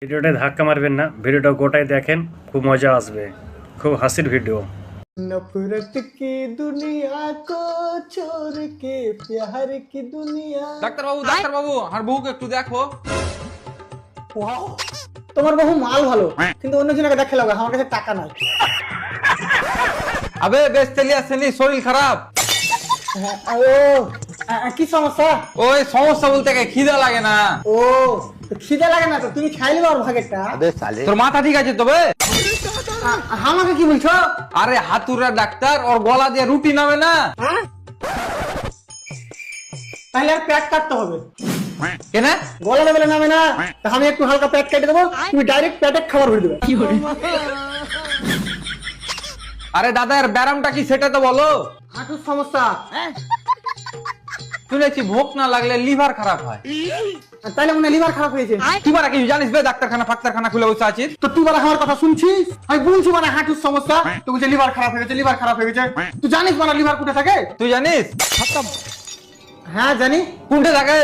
ভিডিওটায় ধাক্কা মারবেন না, ভিডিওটা গোটায় দেখেন, খুব মজা আসবে, খুব হাসির ভিডিও। नफरत की दुनिया को छोड़ के प्यार की दुनिया। ডাক্তার বাবু আর বউকে একটু দেখো। ওয়াও, তোমার বহু মাল ভালো, কিন্তু অন্য জনকে দেখে লাগা, আমার কাছে টাকা নাই। আবে বেশ তেলি আসেনি, শরীর খারাপ। ও কি সমস্যা? ওই সমস্যা বলতে কি খিদা লাগে না? ও খিদে লাগে না তো তুমি খাইলে আর ভাগেরটা। তোর মাথা ঠিক আছে তবে? আমাকে কি বলছো? আরে হাতুড়া ডাক্তার, ওর গলা দিয়ে রুটি নামে না। তাহলে আর পেট কাটতে হবে। কেন? গলা লেভেলে নামে না, তা আমি একটু হালকা পেট কেটে দেবো, তুমি ডাইরেক্ট পেটে খাবার ভরে দেবে। আরে দাদা এর ব্যারামটা কি সেটা তো বলো। হাঁটুর সমস্যা। শুনেছি ভোক না লাগলে লিভার খারাপ হয়। তাহলে মনে লিভার খারাপ হয়েছে। তুই বারা কিছু জানিস বে? ডাক্তারখানা ফাক্তারখানা খুলে বসে আছিস। তো তুই বলে আমার কথা শুনছিস? আমি বলছি মানে হাঁটুর সমস্যা, তো বলছে লিভার খারাপ হয়ে গেছে, লিভার খারাপ হয়ে গেছে। তুই জানিস মানে লিভার কোথায় থাকে? তুই জানিস? হ্যাঁ জানি। কোনটা থাকে?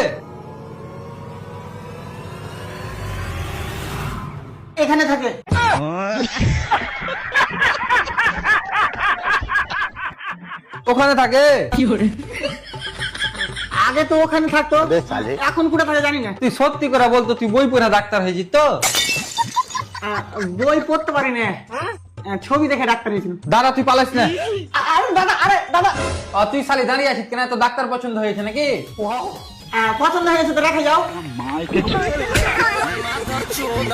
এখানে থাকে। ওখানে থাকে? আগে তো ওখানে থাকতো, এখন কোথায় থাকে জানি না। তুই সত্যি করে বলতো, তুই বই পড়ে ডাক্তার হয়েছিস তো? বই পড়তে পারি না, ছবি দেখে ডাক্তার হয়েছিল। দাদা তুই পালাস না। আরে দাদা, আরে দাদা, তুই শালি দাঁড়িয়ে আছিস কেন? তো ডাক্তার পছন্দ হয়েছে নাকি? পছন্দ হয়ে গেছে তো রেখে যাও।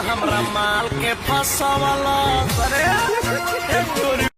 हमरा माल के फसावाला